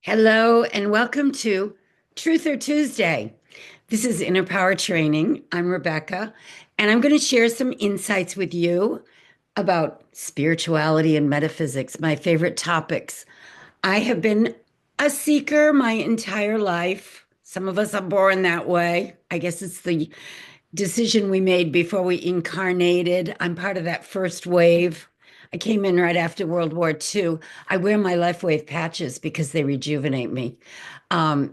Hello and welcome to Truth or Tuesday. This is Inner Power Training. I'm Rebecca, and I'm going to share some insights with you about spirituality and metaphysics, my favorite topics. I have been a seeker my entire life. Some of us are born that way. I guess it's the decision we made before we incarnated. I'm part of that first wave. I came in right after World War II. I wear my Lifewave patches because they rejuvenate me.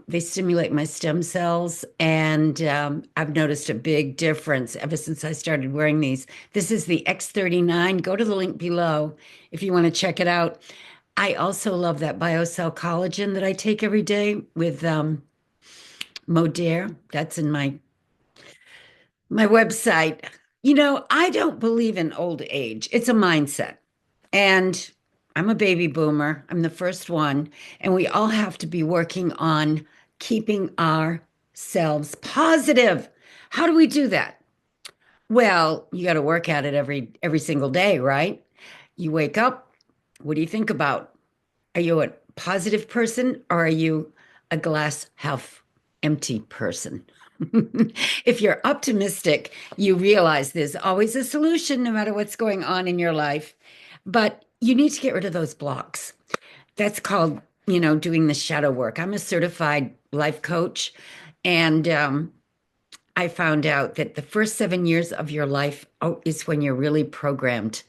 They stimulate my stem cells, and I've noticed a big difference ever since I started wearing these. This is the X39. Go to the link below if you want to check it out. I also love that Biocell collagen that I take every day with Modere. That's in my website. I don't believe in old age. It's a mindset. And I'm a baby boomer. I'm the first one. And we all have to be working on keeping ourselves positive. How do we do that? Well, you got to work at it every single day, right? You wake up, what do you think about? Are you a positive person or are you a glass half empty person? If you're optimistic, you realize there's always a solution no matter what's going on in your life. But you need to get rid of those blocks. That's called, doing the shadow work. I'm a certified life coach, and I found out that the first 7 years of your life is when you're really programmed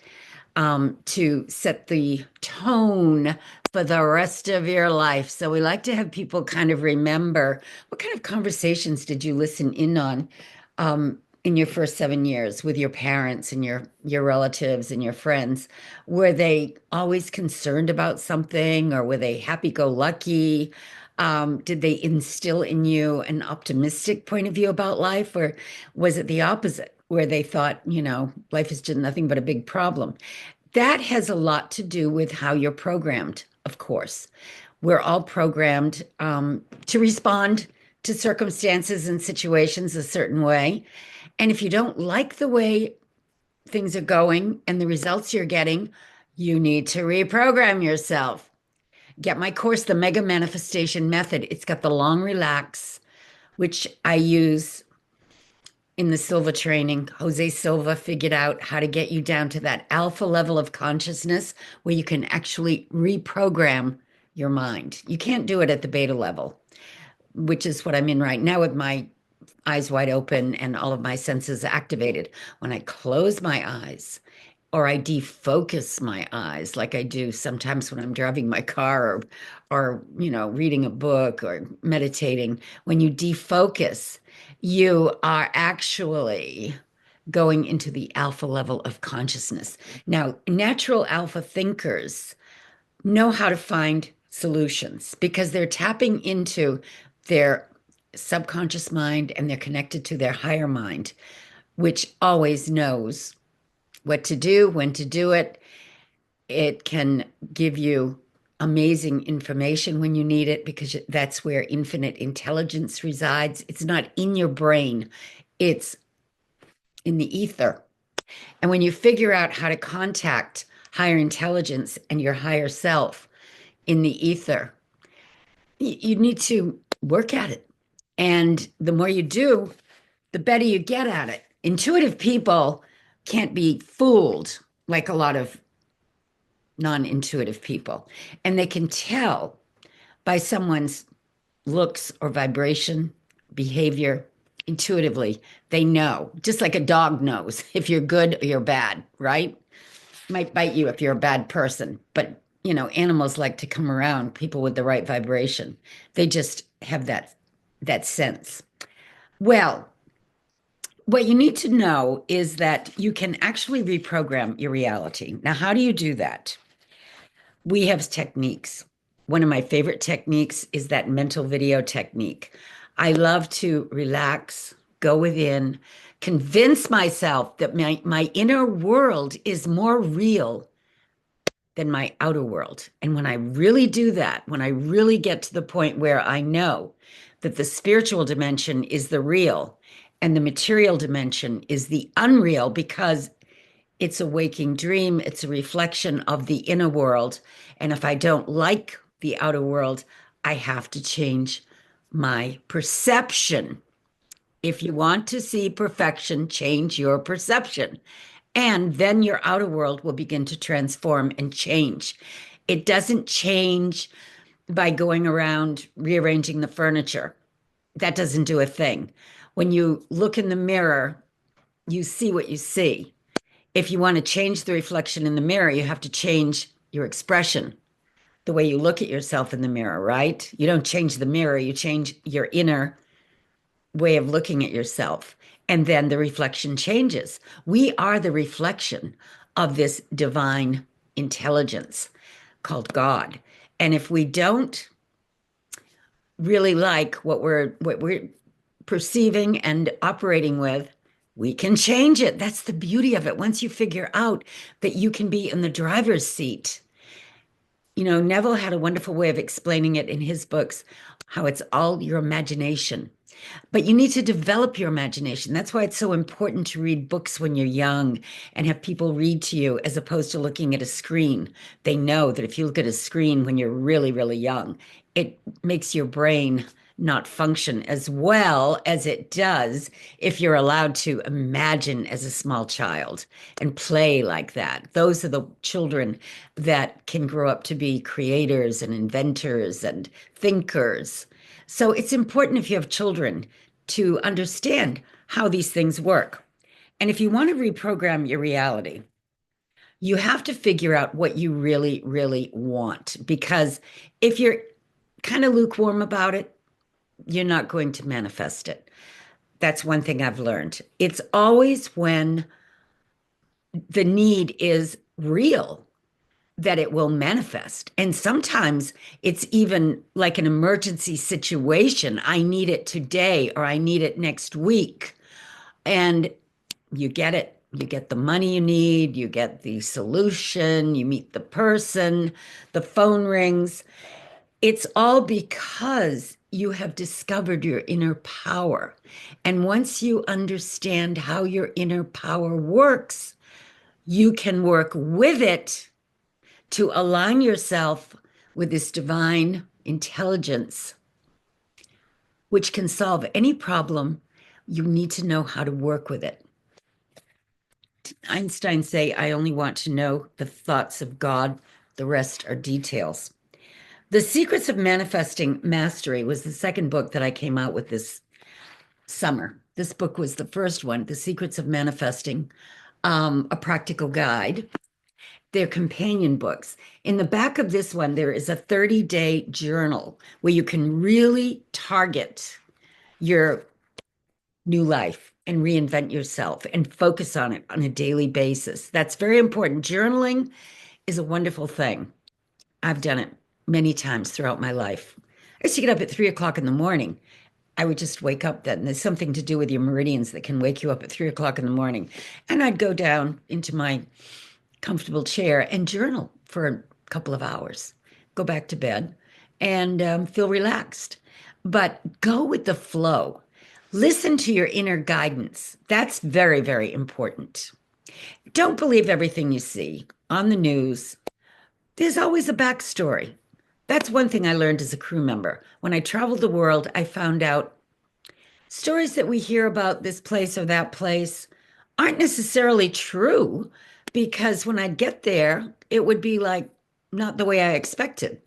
to set the tone for the rest of your life. So we like to have people kind of remember what kind of conversations did you listen in on in your first 7 years with your parents and your relatives and your friends? Were they always concerned about something, or were they happy-go-lucky? Did they instill in you an optimistic point of view about life, or was it the opposite, where they thought, life is just nothing but a big problem? That has a lot to do with how you're programmed, of course. We're all programmed to respond to circumstances and situations a certain way. And if you don't like the way things are going and the results you're getting, you need to reprogram yourself. Get my course, The Mega Manifestation Method. It's got the long relax, which I use in the Silva training. Jose Silva figured out how to get you down to that alpha level of consciousness where you can actually reprogram your mind. You can't do it at the beta level, which is what I'm in right now with my eyes wide open and all of my senses activated. When I close my eyes or I defocus my eyes, like I do sometimes when I'm driving my car or reading a book or meditating, when you defocus, you are actually going into the alpha level of consciousness. Now, natural alpha thinkers know how to find solutions because they're tapping into their subconscious mind and they're connected to their higher mind, which always knows what to do, when to do it. It can give you amazing information when you need it because that's where infinite intelligence resides. It's not in your brain, it's in the ether. And when you figure out how to contact higher intelligence and your higher self in the ether, you need to work at it. And the more you do, the better you get at it. Intuitive people can't be fooled like a lot of non-intuitive people. And they can tell by someone's looks or vibration, behavior, intuitively. They know, just like a dog knows if you're good or you're bad, right? Might bite you if you're a bad person, but animals like to come around people with the right vibration. They just have that sense. Well, what you need to know is that you can actually reprogram your reality. Now, how do you do that? We have techniques. One of my favorite techniques is that mental video technique. I love to relax, go within, convince myself that my inner world is more real than my outer world. And when I really do that, when I really get to the point where I know that the spiritual dimension is the real and the material dimension is the unreal because it's a waking dream, it's a reflection of the inner world. And if I don't like the outer world, I have to change my perception. If you want to see perfection, change your perception. And then your outer world will begin to transform and change. It doesn't change by going around rearranging the furniture. That doesn't do a thing. When you look in the mirror, you see what you see. If you want to change the reflection in the mirror, you have to change your expression, the way you look at yourself in the mirror, right? You don't change the mirror, you change your inner way of looking at yourself. And then the reflection changes. We are the reflection of this divine intelligence called God. And if we don't really like what we're perceiving and operating with, we can change it. That's the beauty of it. Once you figure out that you can be in the driver's seat. Neville had a wonderful way of explaining it in his books, how it's all your imagination. But you need to develop your imagination. That's why it's so important to read books when you're young and have people read to you as opposed to looking at a screen. They know that if you look at a screen when you're really, really young, it makes your brain not function as well as it does if you're allowed to imagine as a small child and play like that. Those are the children that can grow up to be creators and inventors and thinkers. So it's important if you have children to understand how these things work. And if you want to reprogram your reality, you have to figure out what you really, really want. Because if you're kind of lukewarm about it, you're not going to manifest it. That's one thing I've learned. It's always when the need is real that it will manifest. And sometimes it's even like an emergency situation. I need it today or I need it next week. And you get it. You get the money you need, you get the solution, you meet the person, the phone rings. It's all because you have discovered your inner power. And once you understand how your inner power works, you can work with it to align yourself with this divine intelligence, which can solve any problem. You need to know how to work with it. Einstein say, I only want to know the thoughts of God. The rest are details. The Secrets of Manifesting Mastery was the second book that I came out with this summer. This book was the first one, The Secrets of Manifesting, a practical guide. They're companion books. In the back of this one, there is a 30-day journal where you can really target your new life and reinvent yourself and focus on it on a daily basis. That's very important. Journaling is a wonderful thing. I've done it many times throughout my life. I used to get up at 3 o'clock in the morning. I would just wake up then. There's something to do with your meridians that can wake you up at 3 o'clock in the morning. And I'd go down into my comfortable chair and journal for a couple of hours, go back to bed and feel relaxed. But go with the flow. Listen to your inner guidance. That's very, very important. Don't believe everything you see on the news. There's always a backstory. That's one thing I learned as a crew member. When I traveled the world, I found out stories that we hear about this place or that place aren't necessarily true because when I'd get there, it would be like not the way I expected.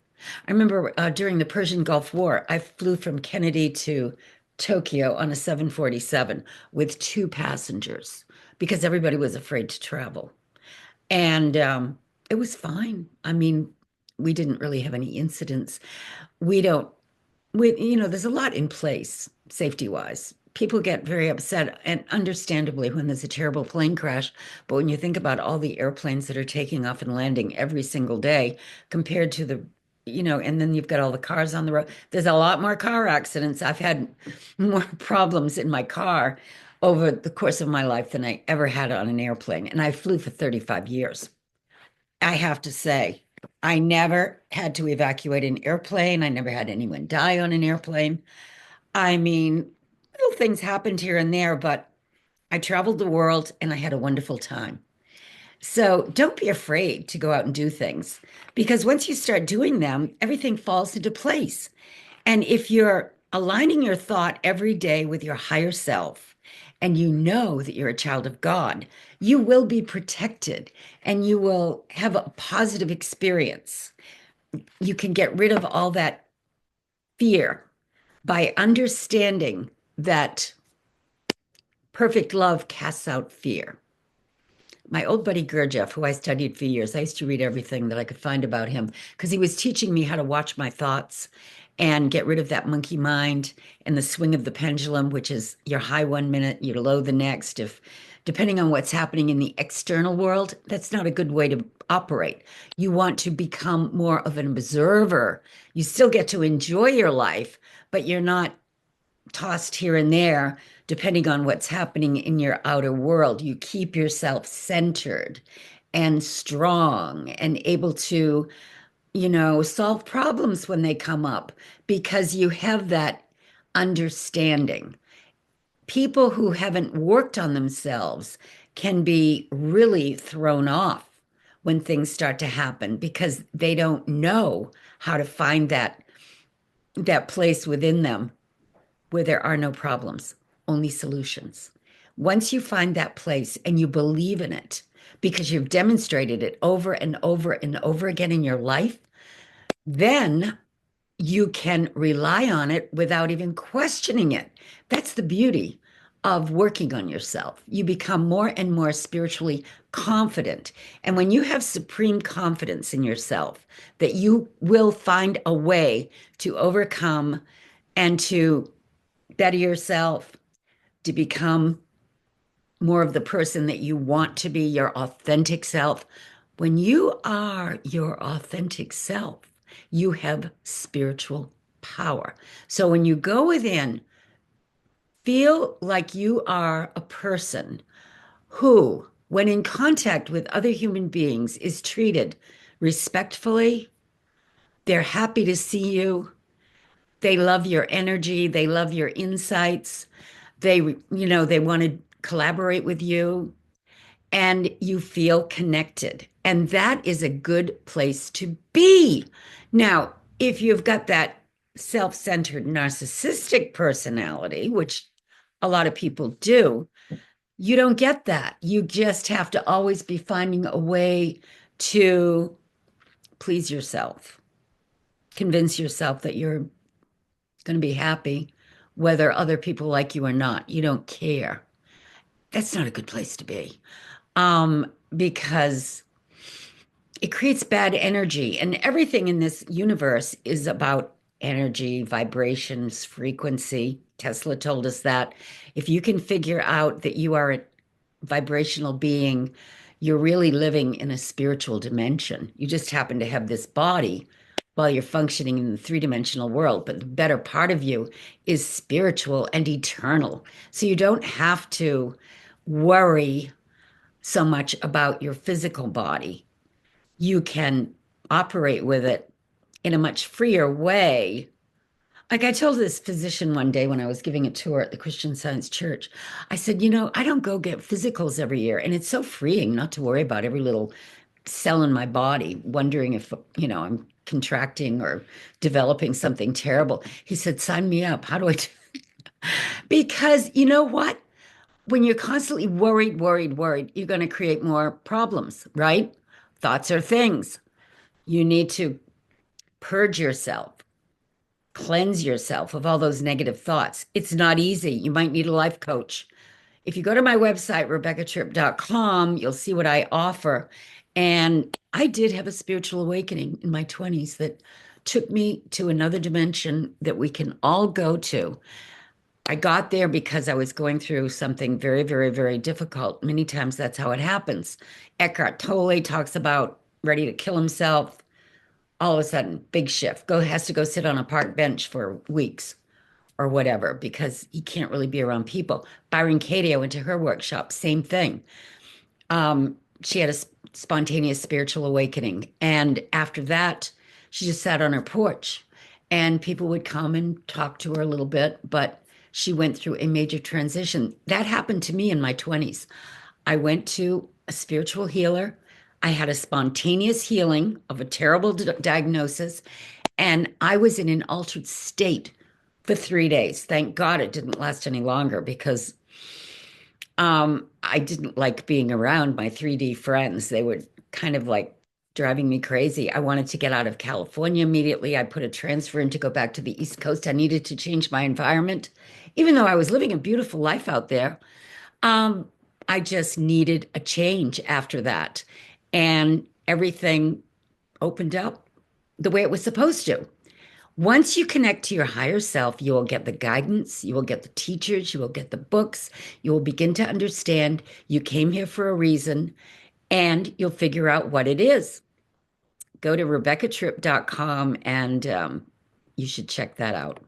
I remember during the Persian Gulf War, I flew from Kennedy to Tokyo on a 747 with two passengers because everybody was afraid to travel. And it was fine. I mean, we didn't really have any incidents. We don't, there's a lot in place safety wise. People get very upset, and understandably, when there's a terrible plane crash. But when you think about all the airplanes that are taking off and landing every single day compared to and then you've got all the cars on the road, there's a lot more car accidents. I've had more problems in my car over the course of my life than I ever had on an airplane. And I flew for 35 years. I have to say, I never had to evacuate an airplane. I never had anyone die on an airplane. I mean, little things happened here and there, but I traveled the world and I had a wonderful time. So don't be afraid to go out and do things because once you start doing them, everything falls into place. And if you're aligning your thought every day with your higher self, and you know that you're a child of God, you will be protected and you will have a positive experience. You can get rid of all that fear by understanding that perfect love casts out fear. My old buddy Gurdjieff, who I studied for years, I used to read everything that I could find about him because he was teaching me how to watch my thoughts and get rid of that monkey mind and the swing of the pendulum, which is you're high 1 minute, you're low the next. If depending on what's happening in the external world, that's not a good way to operate. You want to become more of an observer. You still get to enjoy your life, but you're not tossed here and there, depending on what's happening in your outer world. You keep yourself centered and strong and able to, solve problems when they come up because you have that understanding. People who haven't worked on themselves can be really thrown off when things start to happen because they don't know how to find that place within them where there are no problems, only solutions. Once you find that place and you believe in it, because you've demonstrated it over and over and over again in your life, then you can rely on it without even questioning it. That's the beauty of working on yourself. You become more and more spiritually confident. And when you have supreme confidence in yourself, that you will find a way to overcome and to better yourself, to become more of the person that you want to be, your authentic self. When you are your authentic self, you have spiritual power. So when you go within, feel like you are a person who, when in contact with other human beings, is treated respectfully. They're happy to see you. They love your energy. They love your insights. They want to collaborate with you and you feel connected. And that is a good place to be. Now, if you've got that self-centered narcissistic personality, which a lot of people do, you don't get that. You just have to always be finding a way to please yourself, convince yourself that you're going to be happy whether other people like you or not. You don't care. That's not a good place to be. Because it creates bad energy, and everything in this universe is about energy, vibrations, frequency. Tesla told us that if you can figure out that you are a vibrational being, you're really living in a spiritual dimension. You just happen to have this body while you're functioning in the three-dimensional world, but the better part of you is spiritual and eternal. So you don't have to worry so much about your physical body. You can operate with it in a much freer way. Like I told this physician one day when I was giving a tour at the Christian Science Church, I said, I don't go get physicals every year. And it's so freeing not to worry about every little cell in my body, wondering if, I'm contracting or developing something terrible. He said, sign me up. How do I do? Because you know what? When you're constantly worried, worried, worried, you're going to create more problems, right? Thoughts are things. You need to purge yourself, cleanse yourself of all those negative thoughts. It's not easy. You might need a life coach. If you go to my website, rebeccatripp.com, you'll see what I offer. And I did have a spiritual awakening in my 20s that took me to another dimension that we can all go to. I got there because I was going through something very, very, very difficult. Many times that's how it happens. Eckhart Tolle talks about ready to kill himself. All of a sudden, big shift. Has to go sit on a park bench for weeks or whatever because he can't really be around people. Byron Katie, I went to her workshop, same thing. She had a spontaneous spiritual awakening. And after that, she just sat on her porch and people would come and talk to her a little bit, but she went through a major transition. That happened to me in my 20s. I went to a spiritual healer. I had a spontaneous healing of a terrible diagnosis, and I was in an altered state for 3 days. Thank God it didn't last any longer because I didn't like being around my 3D friends. They were kind of like driving me crazy. I wanted to get out of California immediately. I put a transfer in to go back to the East Coast. I needed to change my environment, even though I was living a beautiful life out there. Um, I just needed a change after that. And everything opened up the way it was supposed to. Once you connect to your higher self, you will get the guidance, you will get the teachers, you will get the books, you will begin to understand you came here for a reason, and you'll figure out what it is. Go to rebeccatripp.com and you should check that out.